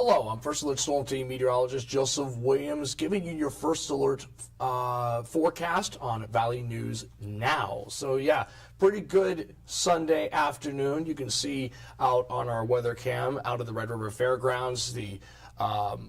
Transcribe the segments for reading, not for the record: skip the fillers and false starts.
Hello, I'm First Alert Storm Team Meteorologist Joseph Williams, giving you your First Alert forecast on Valley News Now. So yeah, pretty good Sunday afternoon. You can see out on our weather cam out of the Red River Fairgrounds. The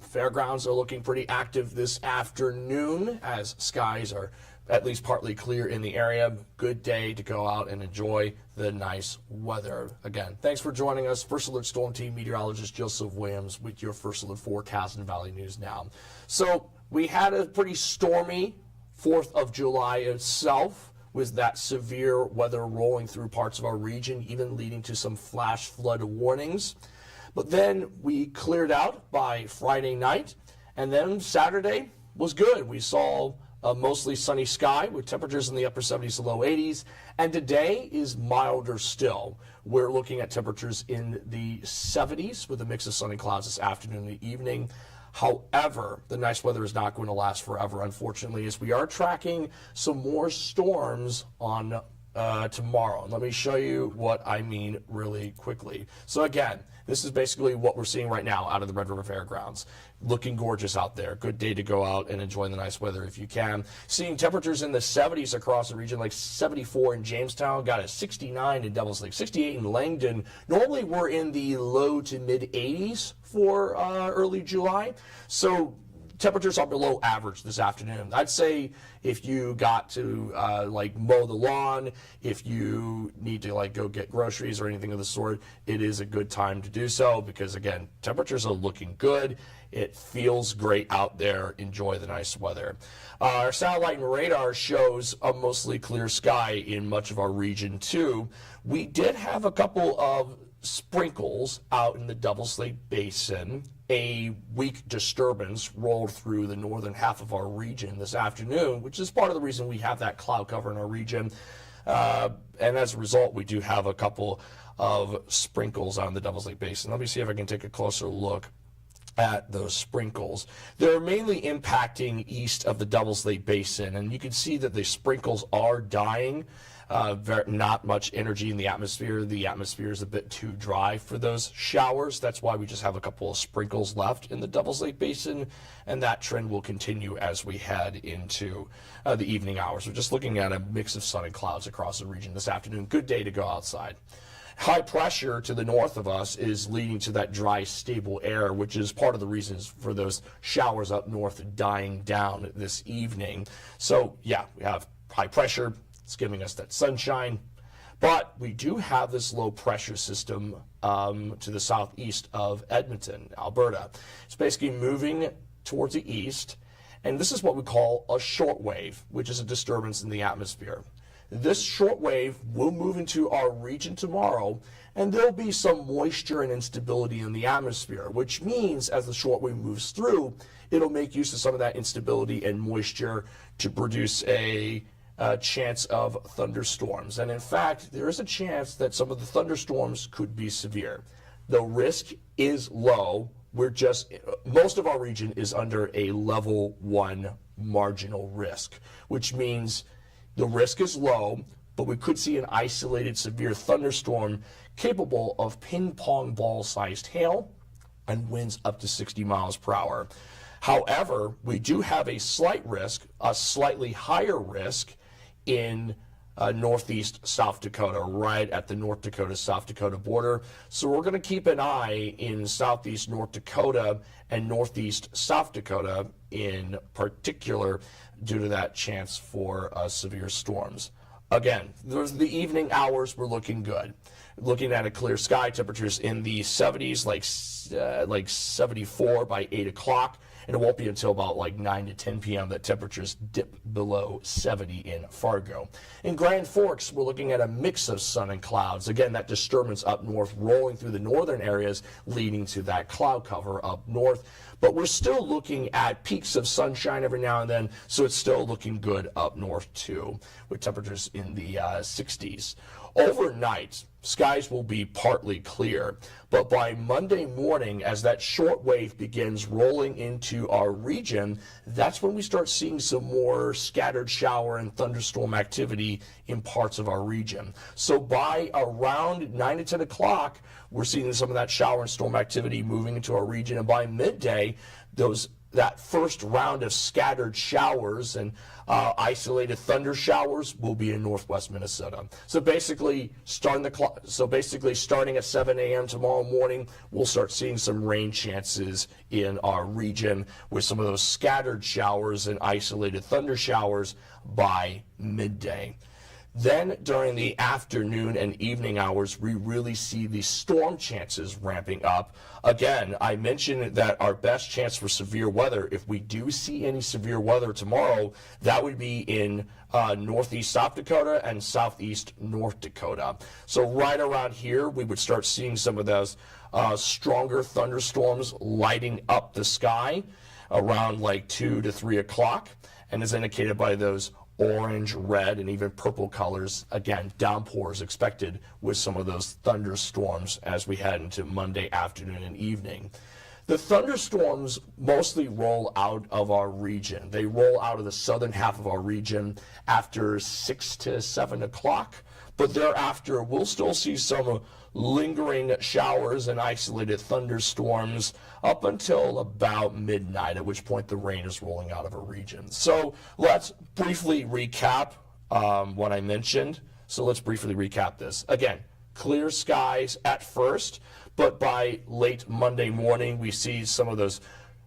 fairgrounds are looking pretty active this afternoon as skies are at least partly clear in the area. Good day to go out and enjoy the nice weather. Again, thanks for joining us. First Alert Storm Team Meteorologist Joseph Williams with your First Alert forecast in Valley News Now. So we had a pretty stormy 4th of July itself, with that severe weather rolling through parts of our region, even leading to some flash flood warnings. But then we cleared out by Friday night, and then Saturday was good. We saw a mostly sunny sky with temperatures in the upper 70s to low 80s, and today is milder still. We're looking at temperatures in the 70s with a mix of sunny clouds this afternoon and evening. However, the nice weather is not going to last forever, unfortunately, as we are tracking some more storms on tomorrow. And let me show you what I mean really quickly. So again, this is basically what we're seeing right now out of the Red River Fairgrounds. Looking gorgeous out there. Good day to go out and enjoy the nice weather if you can. Seeing temperatures in the 70s across the region, like 74 in Jamestown, got a 69 in Devils Lake, 68 in Langdon. Normally we're in the low to mid 80s for early July. So temperatures are below average this afternoon. I'd say if you got to like mow the lawn, if you need to like go get groceries or anything of the sort, it is a good time to do so because again, temperatures are looking good. It feels great out there. Enjoy the nice weather. Our satellite and radar shows a mostly clear sky in much of our region too. We did have a couple of sprinkles out in the Devils Lake Basin. A weak disturbance rolled through the northern half of our region this afternoon, which is part of the reason we have that cloud cover in our region. And as a result, we do have a couple of sprinkles on the Devils Lake Basin. Let me see if I can take a closer look at those sprinkles. They're mainly impacting east of the Devils Lake Basin, and you can see that the sprinkles are dying. Not much energy in the atmosphere. The atmosphere is a bit too dry for those showers. That's why we just have a couple of sprinkles left in the Devils Lake Basin, and that trend will continue as we head into the evening hours. We're just looking at a mix of sun and clouds across the region this afternoon. Good day to go outside. High pressure to the north of us is leading to that dry, stable air, which is part of the reasons for those showers up north dying down this evening. So, yeah, we have high pressure. It's giving us that sunshine. But we do have this low pressure system to the southeast of Edmonton, Alberta. It's basically moving towards the east, and this is what we call a short wave, which is a disturbance in the atmosphere. This short wave will move into our region tomorrow, and there'll be some moisture and instability in the atmosphere, which means as the short wave moves through, it'll make use of some of that instability and moisture to produce a chance of thunderstorms. And in fact, there is a chance that some of the thunderstorms could be severe. The risk is low. Most of our region is under a level 1 marginal risk, which means the risk is low, but we could see an isolated severe thunderstorm capable of ping pong ball sized hail and winds up to 60 miles per hour. However, we do have a slight risk, a slightly higher risk in northeast South Dakota, right at the North Dakota-South Dakota border. So we're going to keep an eye in southeast North Dakota and northeast South Dakota in particular due to that chance for severe storms. Again, the evening hours were looking good. Looking at a clear sky, temperatures in the 70s, like 74 by 8 o'clock. And it won't be until about like 9 to 10 p.m. that temperatures dip below 70 in Fargo. In Grand Forks, we're looking at a mix of sun and clouds. Again, that disturbance up north rolling through the northern areas, leading to that cloud cover up north. But we're still looking at peaks of sunshine every now and then, so it's still looking good up north too, with temperatures in the 60s. Overnight, skies will be partly clear, but by Monday morning, as that short wave begins rolling into our region, that's when we start seeing some more scattered shower and thunderstorm activity in parts of our region. So by around 9 to 10 o'clock, we're seeing some of that shower and storm activity moving into our region, and by midday, that first round of scattered showers and isolated thunder showers will be in northwest Minnesota. So basically, starting at 7 a.m. tomorrow morning, we'll start seeing some rain chances in our region with some of those scattered showers and isolated thunder showers by midday. Then during the afternoon and evening hours, we really see the storm chances ramping up. Again, I mentioned that our best chance for severe weather, if we do see any severe weather tomorrow, that would be in northeast South Dakota and southeast North Dakota. So right around here, we would start seeing some of those stronger thunderstorms lighting up the sky around like 2 to 3 o'clock, and as indicated by those orange, red, and even purple colors. Again, downpours expected with some of those thunderstorms as we head into Monday afternoon and evening. The thunderstorms mostly roll out of our region. They roll out of the southern half of our region after 6 to 7 o'clock, but thereafter we'll still see some lingering showers and isolated thunderstorms up until about midnight, at which point the rain is rolling out of our region. So let's briefly recap what I mentioned. So let's briefly recap this. Again, clear skies at first, but by late Monday morning, we see some of those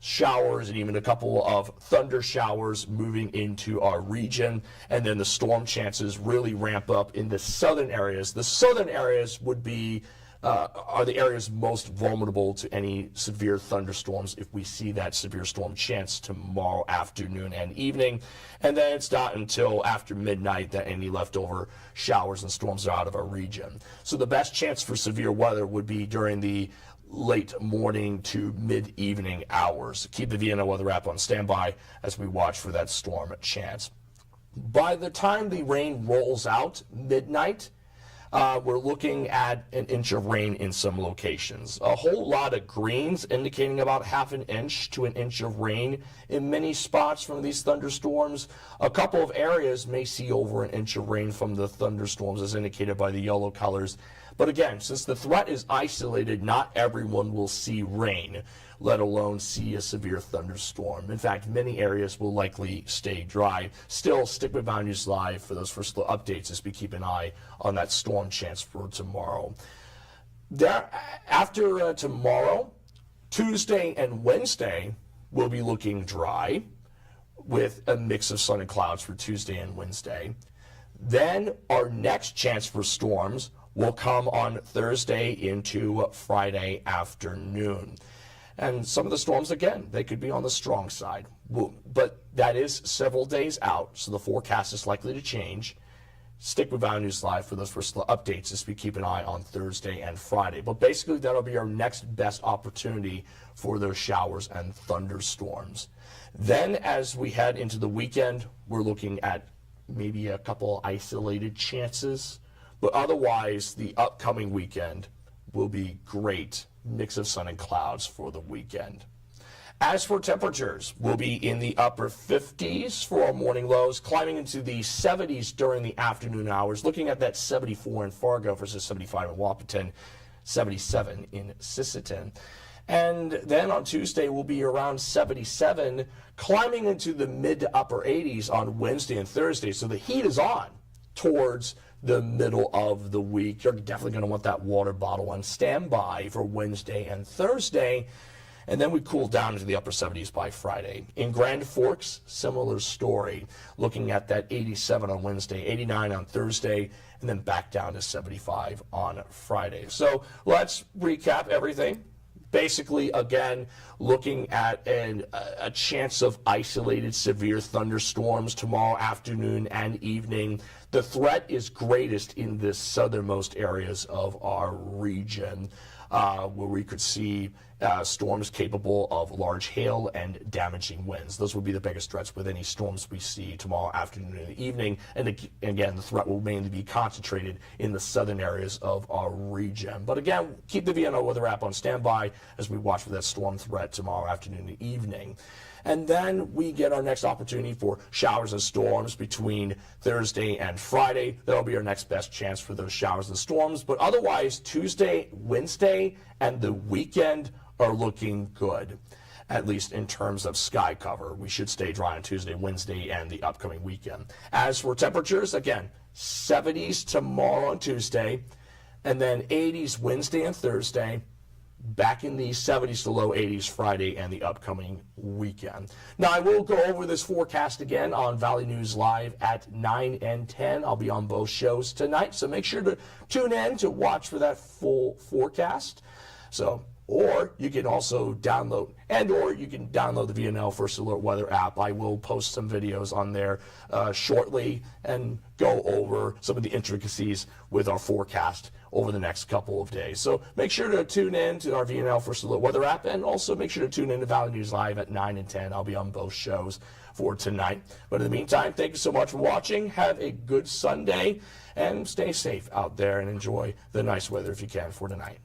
showers and even a couple of thunder showers moving into our region, and then the storm chances really ramp up in the southern areas. The southern areas would be are the areas most vulnerable to any severe thunderstorms if we see that severe storm chance tomorrow afternoon and evening. And then it's not until after midnight that any leftover showers and storms are out of our region. So the best chance for severe weather would be during the late morning to mid-evening hours. Keep the Vienna weather app on standby as we watch for that storm chance. By the time the rain rolls out midnight, we're looking at an inch of rain in some locations. A whole lot of greens indicating about half an inch to an inch of rain in many spots from these thunderstorms. A couple of areas may see over an inch of rain from the thunderstorms as indicated by the yellow colors. But again, since the threat is isolated, not everyone will see rain, let alone see a severe thunderstorm. In fact, many areas will likely stay dry. Still, stick with Valley News Live for those first updates as we keep an eye on that storm chance for tomorrow. After tomorrow, Tuesday and Wednesday will be looking dry with a mix of sun and clouds for Tuesday and Wednesday. Then our next chance for storms will come on Thursday into Friday afternoon. And some of the storms, again, they could be on the strong side. But that is several days out, so the forecast is likely to change. Stick with Valley News Live for those first updates as we keep an eye on Thursday and Friday. But basically, that'll be our next best opportunity for those showers and thunderstorms. Then as we head into the weekend, we're looking at maybe a couple isolated chances. But otherwise, the upcoming weekend will be great mix of sun and clouds for the weekend. As for temperatures, we'll be in the upper 50s for our morning lows, climbing into the 70s during the afternoon hours, looking at that 74 in Fargo versus 75 in Wahpeton, 77 in Sisseton. And then on Tuesday, we'll be around 77, climbing into the mid to upper 80s on Wednesday and Thursday. So the heat is on towards the middle of the week. You're definitely going to want that water bottle on standby for Wednesday and Thursday. And then we cool down into the upper 70s by Friday. In Grand Forks, similar story. Looking at that 87 on Wednesday, 89 on Thursday, and then back down to 75 on Friday. So let's recap everything. Basically, again, looking at a chance of isolated severe thunderstorms tomorrow afternoon and evening. The threat is greatest in the southernmost areas of our region. where we could see storms capable of large hail and damaging winds. Those would be the biggest threats with any storms we see tomorrow afternoon and evening. And again, the threat will mainly be concentrated in the southern areas of our region. But again, keep the VNO weather app on standby as we watch for that storm threat tomorrow afternoon and evening. And then we get our next opportunity for showers and storms between Thursday and Friday. That'll be our next best chance for those showers and storms. But otherwise, Tuesday, Wednesday, and the weekend are looking good, at least in terms of sky cover. We should stay dry on Tuesday, Wednesday, and the upcoming weekend. As for temperatures, again, 70s tomorrow and Tuesday, and then 80s Wednesday and Thursday. Back in the 70s to low 80s Friday and the upcoming weekend. Now, I will go over this forecast again on Valley News Live at 9 and 10. I'll be on both shows tonight, so make sure to tune in to watch for that full forecast. Or you can also download the VNL First Alert Weather app. I will post some videos on there shortly and go over some of the intricacies with our forecast over the next couple of days. So make sure to tune in to our VNL First Alert Weather app, and also make sure to tune in to Valley News Live at 9 and 10. I'll be on both shows for tonight. But in the meantime, thank you so much for watching. Have a good Sunday, and stay safe out there and enjoy the nice weather if you can for tonight.